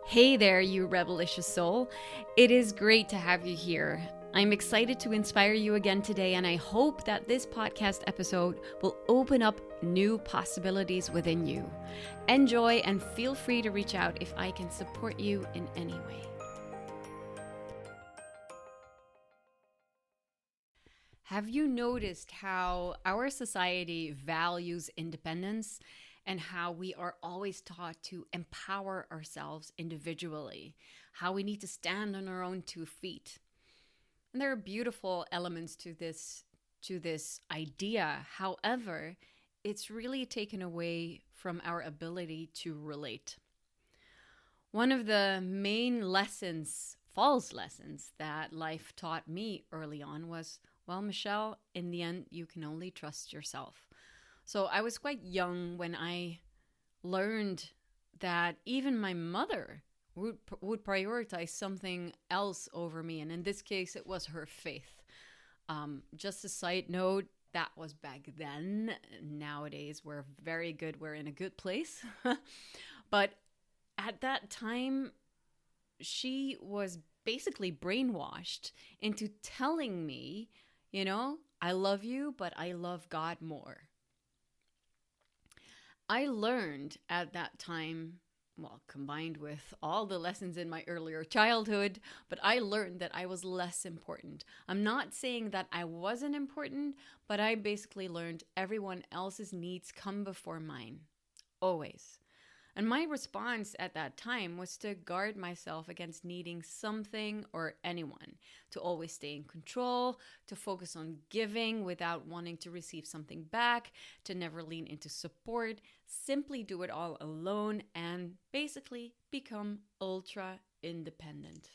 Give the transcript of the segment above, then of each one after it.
Hey there, you rebelicious soul. It is great to have you here. I'm excited to inspire you again today, and I hope that this podcast episode will open up new possibilities within you. Enjoy and feel free to reach out if I can support you in any way. Have you noticed how our society values independence and how we are always taught to empower ourselves individually, how we need to stand on our own 2 feet? And there are beautiful elements to this idea. However, it's really taken away from our ability to relate. One of the main lessons, false lessons, that life taught me early on was, well, Michelle, in the end, you can only trust yourself. So I was quite young when I learned that even my mother would prioritize something else over me. And in this case, it was her faith. Just a side note, that was back then. Nowadays, we're very good. We're in a good place. But at that time, she was basically brainwashed into telling me, I love you, but I love God more. I learned at that time, well, combined with all the lessons in my earlier childhood, but I learned that I was less important. I'm not saying that I wasn't important, but I basically learned everyone else's needs come before mine. Always. And my response at that time was to guard myself against needing something or anyone, to always stay in control, to focus on giving without wanting to receive something back, to never lean into support, simply do it all alone, and basically become ultra-independent.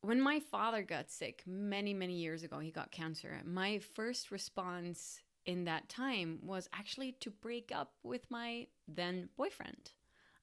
When my father got sick many, many years ago, he got cancer, my first response in that time was actually to break up with my then boyfriend.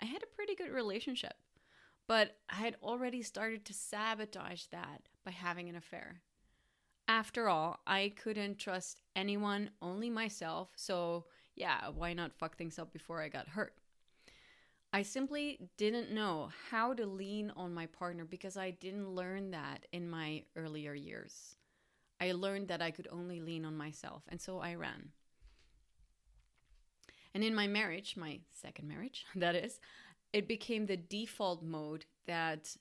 I had a pretty good relationship, but I had already started to sabotage that by having an affair. After all, I couldn't trust anyone, only myself, so yeah, why not fuck things up before I got hurt? I simply didn't know how to lean on my partner because I didn't learn that in my earlier years. I learned that I could only lean on myself, and so I ran. And in my marriage, my second marriage, that is, it became the default mode that,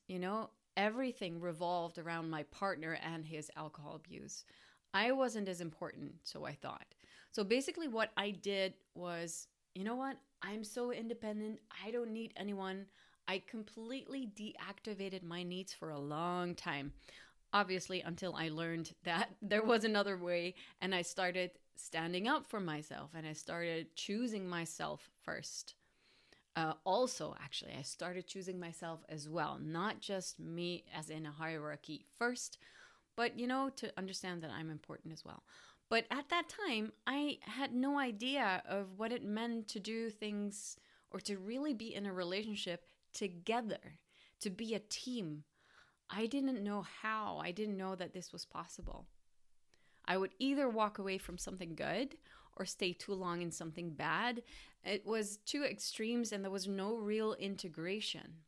everything revolved around my partner and his alcohol abuse. I wasn't as important, so I thought. So basically what I did was, you know what? I'm so independent. I don't need anyone. I completely deactivated my needs for a long time. Obviously, until I learned that there was another way, and I started standing up for myself, and I started choosing myself first. I started choosing myself as well, not just me as in a hierarchy first, but, to understand that I'm important as well. But at that time, I had no idea of what it meant to do things or to really be in a relationship together, to be a team. I didn't know how. I didn't know that this was possible. I would either walk away from something good or stay too long in something bad. It was two extremes and there was no real integration.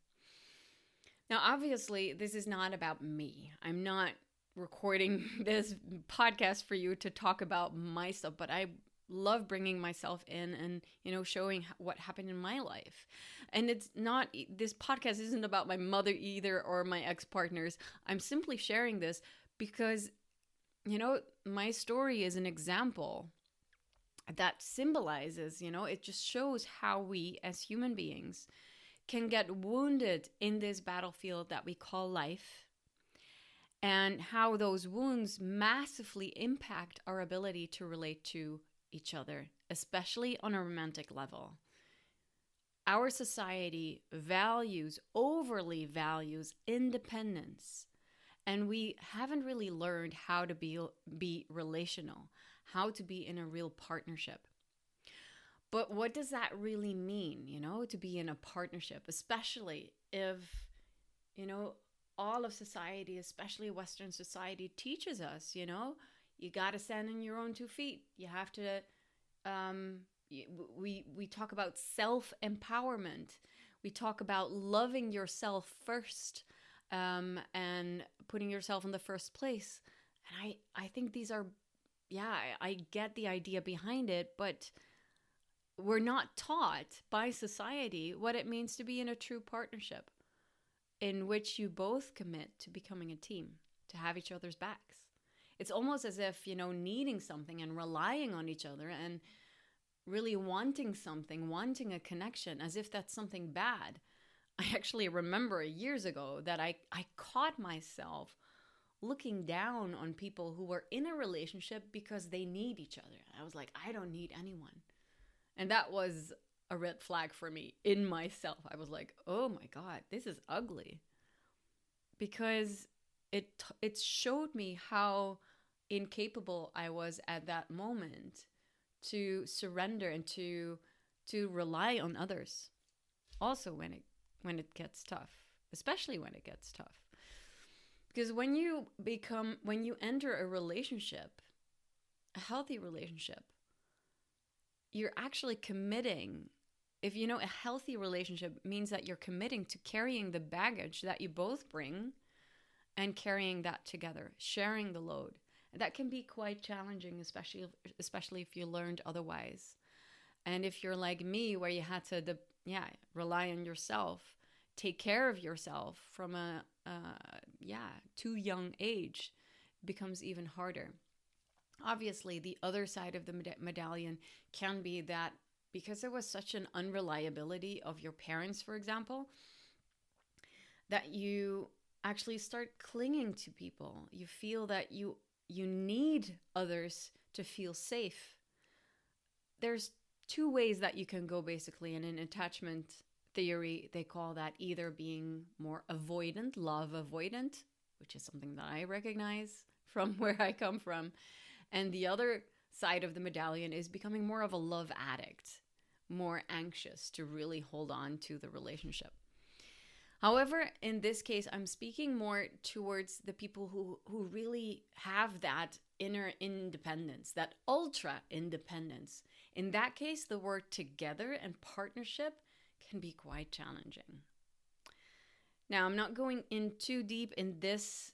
Now, obviously, this is not about me. I'm not recording this podcast for you to talk about my stuff, but I love bringing myself in and, showing what happened in my life. And this podcast isn't about my mother either or my ex-partners. I'm simply sharing this because, my story is an example that symbolizes, it just shows how we as human beings can get wounded in this battlefield that we call life, and how those wounds massively impact our ability to relate to each other, especially on a romantic level. Our society overly values independence, and we haven't really learned how to be relational, how to be in a real partnership. But what does that really mean, to be in a partnership, especially if, all of society, especially Western society, teaches us, you got to stand on your own 2 feet. You have to, we talk about self-empowerment. We talk about loving yourself first, and putting yourself in the first place. And I think these are, yeah, I get the idea behind it, but we're not taught by society what it means to be in a true partnership in which you both commit to becoming a team, to have each other's backs. It's almost as if, needing something and relying on each other and really wanting something, wanting a connection, as if that's something bad. I actually remember years ago that I caught myself looking down on people who were in a relationship because they need each other. I was like, I don't need anyone. And that was a red flag for me in myself. I was like, oh my God, this is ugly. Because it showed me how incapable I was at that moment to surrender and to rely on others. Also when it gets tough, especially when it gets tough. Because when you enter a relationship, a healthy relationship, you're actually committing. If a healthy relationship means that you're committing to carrying the baggage that you both bring and carrying that together, sharing the load. And that can be quite challenging, especially if you learned otherwise. And if you're like me, where you had to rely on yourself, take care of yourself from a too young age, it becomes even harder. Obviously, the other side of the medallion can be that because there was such an unreliability of your parents, for example, that you actually start clinging to people. You feel that you need others to feel safe. There's two ways that you can go, basically, and in attachment theory, they call that either being more avoidant, love avoidant, which is something that I recognize from where I come from. And the other side of the medallion is becoming more of a love addict, more anxious to really hold on to the relationship. However, in this case, I'm speaking more towards the people who really have that inner independence, that ultra-independence. In that case, the word together and partnership can be quite challenging. Now, I'm not going in too deep in this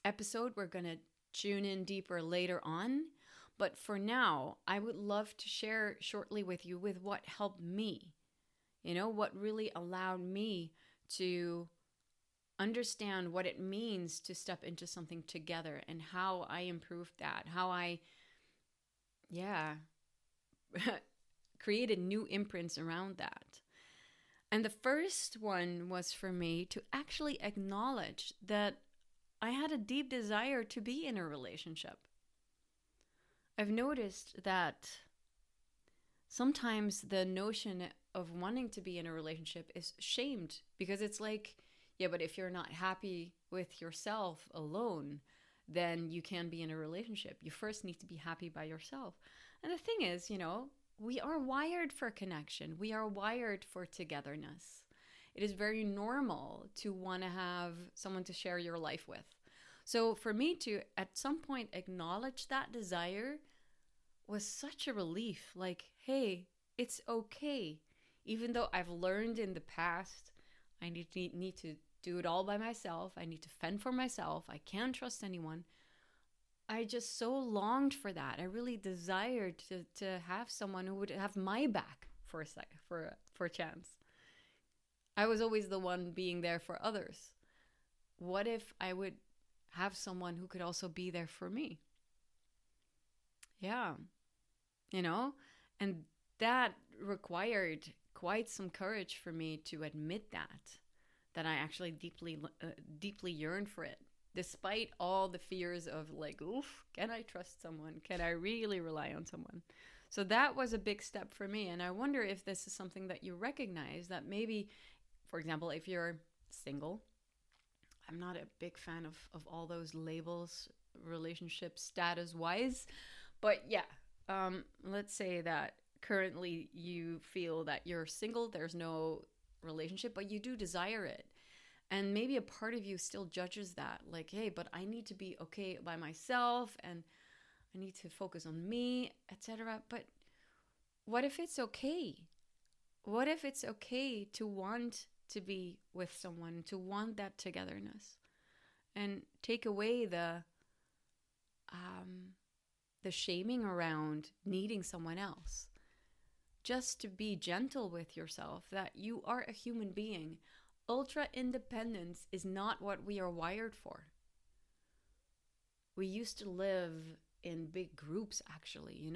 episode. We're going to tune in deeper later on. But for now, I would love to share shortly with you with what helped me. What really allowed me to understand what it means to step into something together and how I improved that, how I, created new imprints around that. And the first one was for me to actually acknowledge that I had a deep desire to be in a relationship. I've noticed that sometimes the notion of wanting to be in a relationship is shamed because it's like, yeah, but if you're not happy with yourself alone, then you can't be in a relationship. You first need to be happy by yourself. And the thing is, we are wired for connection. We are wired for togetherness. It is very normal to want to have someone to share your life with. So for me to, at some point, acknowledge that desire was such a relief. Like, hey, it's okay. Even though I've learned in the past, I need to do it all by myself. I need to fend for myself. I can't trust anyone. I just so longed for that. I really desired to have someone who would have my back for a chance. I was always the one being there for others. What if I would have someone who could also be there for me? Yeah. And that required quite some courage for me to admit that I actually deeply yearned for it, despite all the fears of like, oof, can I trust someone? Can I really rely on someone? So that was a big step for me. And I wonder if this is something that you recognize, that maybe, for example, if you're single, I'm not a big fan of all those labels, relationship status wise, but let's say that currently you feel that you're single, there's no relationship, but you do desire it. And maybe a part of you still judges that, like, hey, but I need to be okay by myself and I need to focus on me, etc. But what if it's okay? What if it's okay to want to be with someone, to want that togetherness, and take away um, the shaming around needing someone else? Just to be gentle with yourself that you are a human being. Ultra independence is not what we are wired for. We used to live in big groups, actually,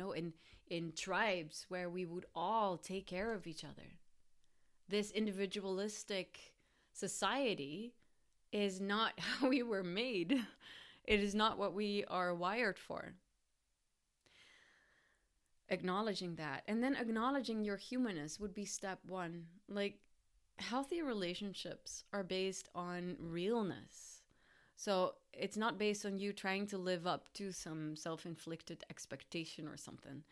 in tribes where we would all take care of each other. This individualistic society is not how we were made. It is not what we are wired for. Acknowledging that, and then acknowledging your humanness would be step one. Like, healthy relationships are based on realness. So it's not based on you trying to live up to some self-inflicted expectation or something.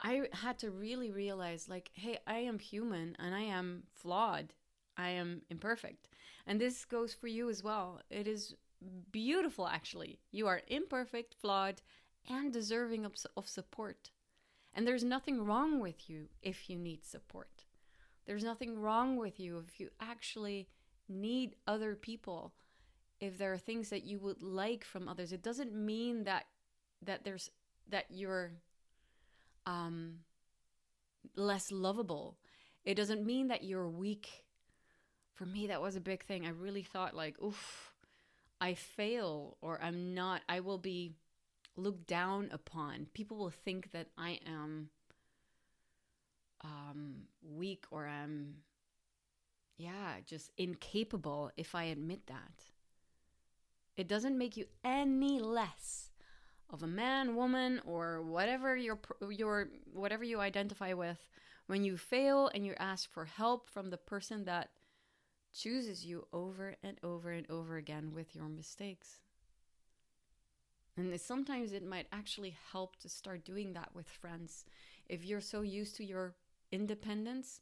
I had to really realize, like, hey, I am human and I am flawed. I am imperfect. And this goes for you as well. It is beautiful, actually. You are imperfect, flawed, and deserving of support. And there's nothing wrong with you if you need support. There's nothing wrong with you if you actually need other people. If there are things that you would like from others, it doesn't mean that you're less lovable. It doesn't mean that you're weak. For me, that was a big thing. I really thought, like, oof, I fail, or I will be looked down upon. People will think that I am weak, or I'm, just incapable if I admit that. It doesn't make you any less of a man, woman, or whatever whatever you identify with when you fail and you ask for help from the person that chooses you over and over and over again with your mistakes. And sometimes it might actually help to start doing that with friends. If you're so used to your independence,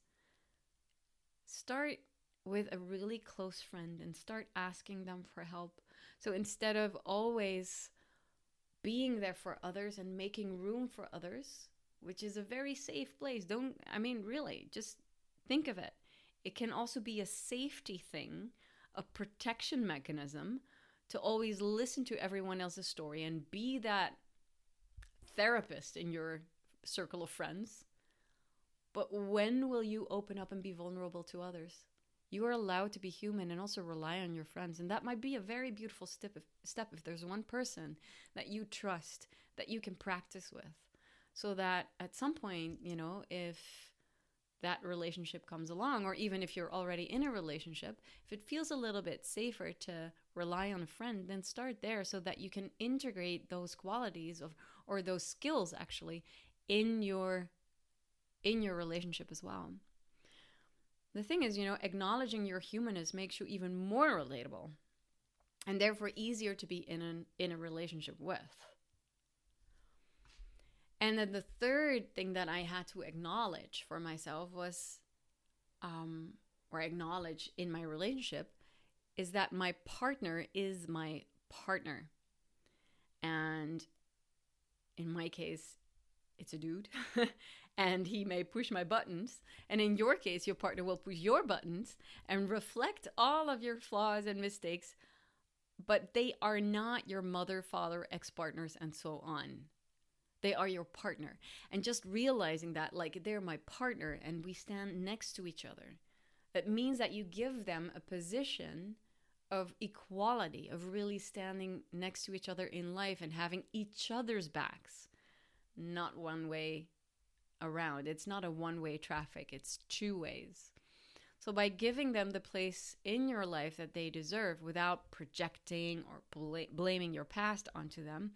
start with a really close friend and start asking them for help. So instead of always being there for others and making room for others, which is a very safe place, really, just think of it. It can also be a safety thing, a protection mechanism, to always listen to everyone else's story and be that therapist in your circle of friends. But when will you open up and be vulnerable to others? You are allowed to be human and also rely on your friends. And that might be a very beautiful step if there's one person that you trust, that you can practice with. So that at some point, if that relationship comes along, or even if you're already in a relationship, if it feels a little bit safer to rely on a friend, then start there so that you can integrate those qualities or those skills actually in your relationship as well. The thing is, acknowledging your humanness makes you even more relatable and therefore easier to be in a relationship with. And then the third thing that I had to acknowledge for myself was, or acknowledge in my relationship, is that my partner is my partner. And in my case, it's a dude. And he may push my buttons. And in your case, your partner will push your buttons and reflect all of your flaws and mistakes. But they are not your mother, father, ex-partners, and so on. They are your partner. And just realizing that, like, they're my partner and we stand next to each other, that means that you give them a position of equality, of really standing next to each other in life and having each other's backs, not one way around. It's not a one-way traffic, it's two ways. So by giving them the place in your life that they deserve without projecting or blaming your past onto them,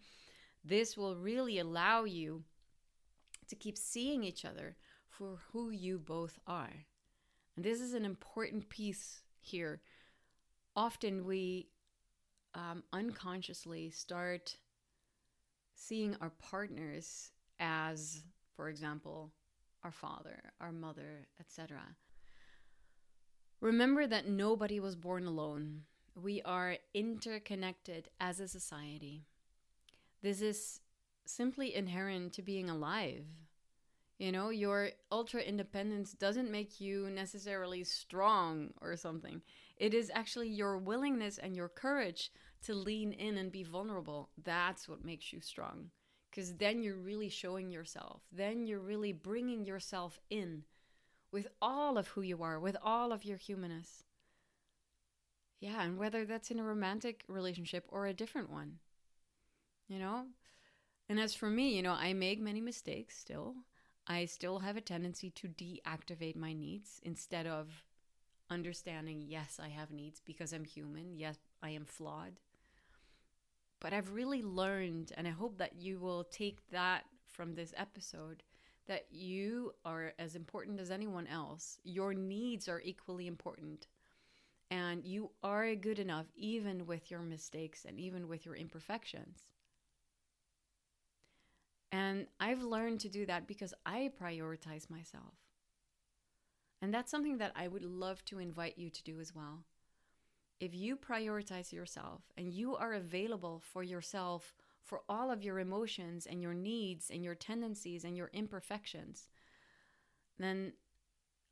this will really allow you to keep seeing each other for who you both are. And this is an important piece here. Often we unconsciously start seeing our partners as, for example, our father, our mother, etc. Remember that nobody was born alone. We are interconnected as a society. This is simply inherent to being alive. You know, your ultra independence doesn't make you necessarily strong or something. It is actually your willingness and your courage to lean in and be vulnerable. That's what makes you strong. Because then you're really showing yourself. Then you're really bringing yourself in with all of who you are, with all of your humanness. Yeah, and whether that's in a romantic relationship or a different one, you know? And as for me, I make many mistakes still. I still have a tendency to deactivate my needs instead of understanding, yes, I have needs because I'm human. Yes, I am flawed. But I've really learned, and I hope that you will take that from this episode, that you are as important as anyone else. Your needs are equally important. And you are good enough even with your mistakes and even with your imperfections. And I've learned to do that because I prioritize myself. And that's something that I would love to invite you to do as well. If you prioritize yourself and you are available for yourself, for all of your emotions and your needs and your tendencies and your imperfections, then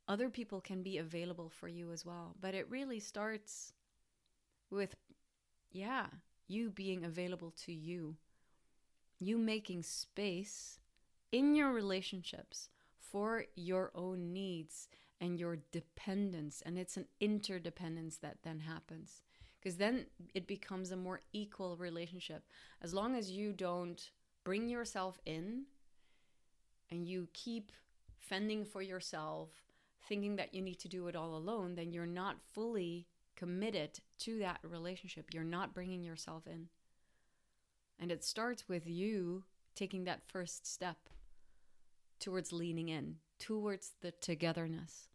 other people can be available for you as well. But it really starts with, you being available to you. You making space in your relationships for your own needs and your dependence. And it's an interdependence that then happens. Because then it becomes a more equal relationship. As long as you don't bring yourself in and you keep fending for yourself, thinking that you need to do it all alone, then you're not fully committed to that relationship. You're not bringing yourself in. And it starts with you taking that first step towards leaning in, towards the togetherness.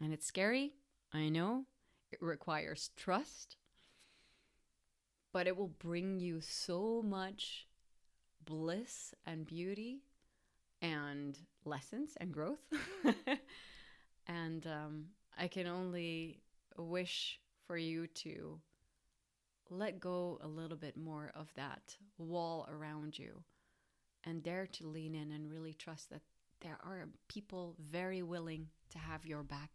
And it's scary, I know. It requires trust. But it will bring you so much bliss and beauty and lessons and growth. And I can only wish for you to let go a little bit more of that wall around you and dare to lean in and really trust that there are people very willing to have your back.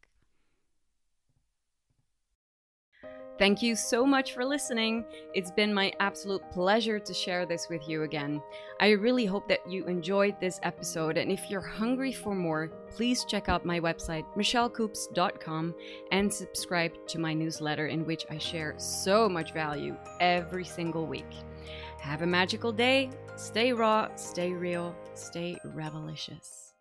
Thank you so much for listening. It's been my absolute pleasure to share this with you again. I really hope that you enjoyed this episode, and if you're hungry for more, please check out my website, michellekoops.com, and subscribe to my newsletter in which I share so much value every single week. Have a magical day. Stay raw, stay real, stay rebelicious.